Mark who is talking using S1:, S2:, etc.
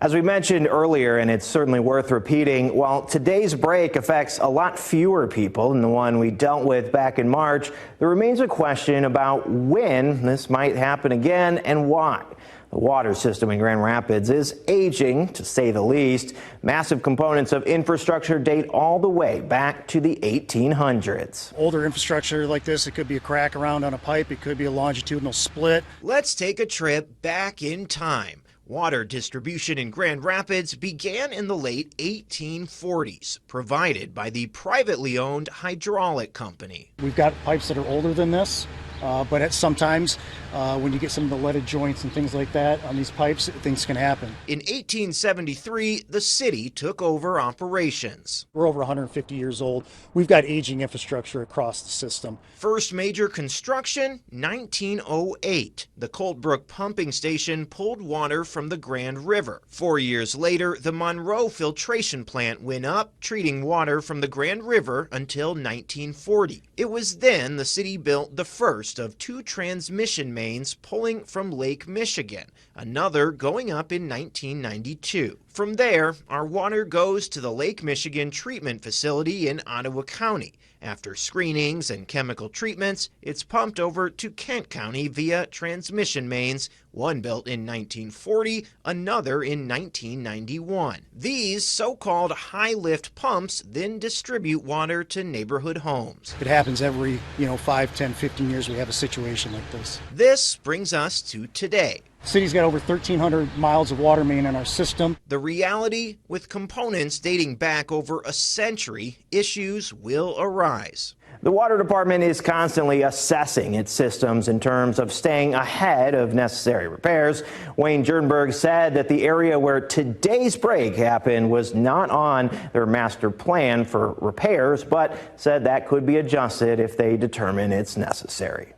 S1: As we mentioned earlier, and it's certainly worth repeating, while today's break affects a lot fewer people than the one we dealt with back in March, there remains a question about when this might happen again and why. The water system in Grand Rapids is aging, to say the least. Massive components of infrastructure date all the way back to the 1800s.
S2: Older infrastructure like this, it could be a crack around on a pipe, it could be a longitudinal split.
S3: Let's take a trip back in time. Water distribution in Grand Rapids began in the late 1840s, provided by the privately owned hydraulic company.
S2: We've got pipes that are older than this, but sometimes when you get some of the leaded joints and things like that on these pipes, things can happen.
S3: In 1873, the city took over operations.
S2: We're over 150 years old. We've got aging infrastructure across the system.
S3: First major construction, 1908. The Colt Brook pumping station pulled water from the Grand River. 4 years later, the Monroe filtration plant went up, treating water from the Grand River until 1940. It was then the city built the first of two transmission mains pulling from Lake Michigan, another going up in 1992. From there, our water goes to the Lake Michigan Treatment Facility in Ottawa County. After screenings and chemical treatments, it's pumped over to Kent County via transmission mains, one built in 1940, another in 1991. These so-called high-lift pumps then distribute water to neighborhood homes.
S2: It happens every 5, 10, 15 years we have a situation like this.
S3: This brings us to today.
S2: The city's got over 1,300 miles of water main in our system.
S3: The reality, with components dating back over a century, issues will arise.
S1: The water department is constantly assessing its systems in terms of staying ahead of necessary repairs. Wayne Jernberg said that the area where today's break happened was not on their master plan for repairs, but said that could be adjusted if they determine it's necessary.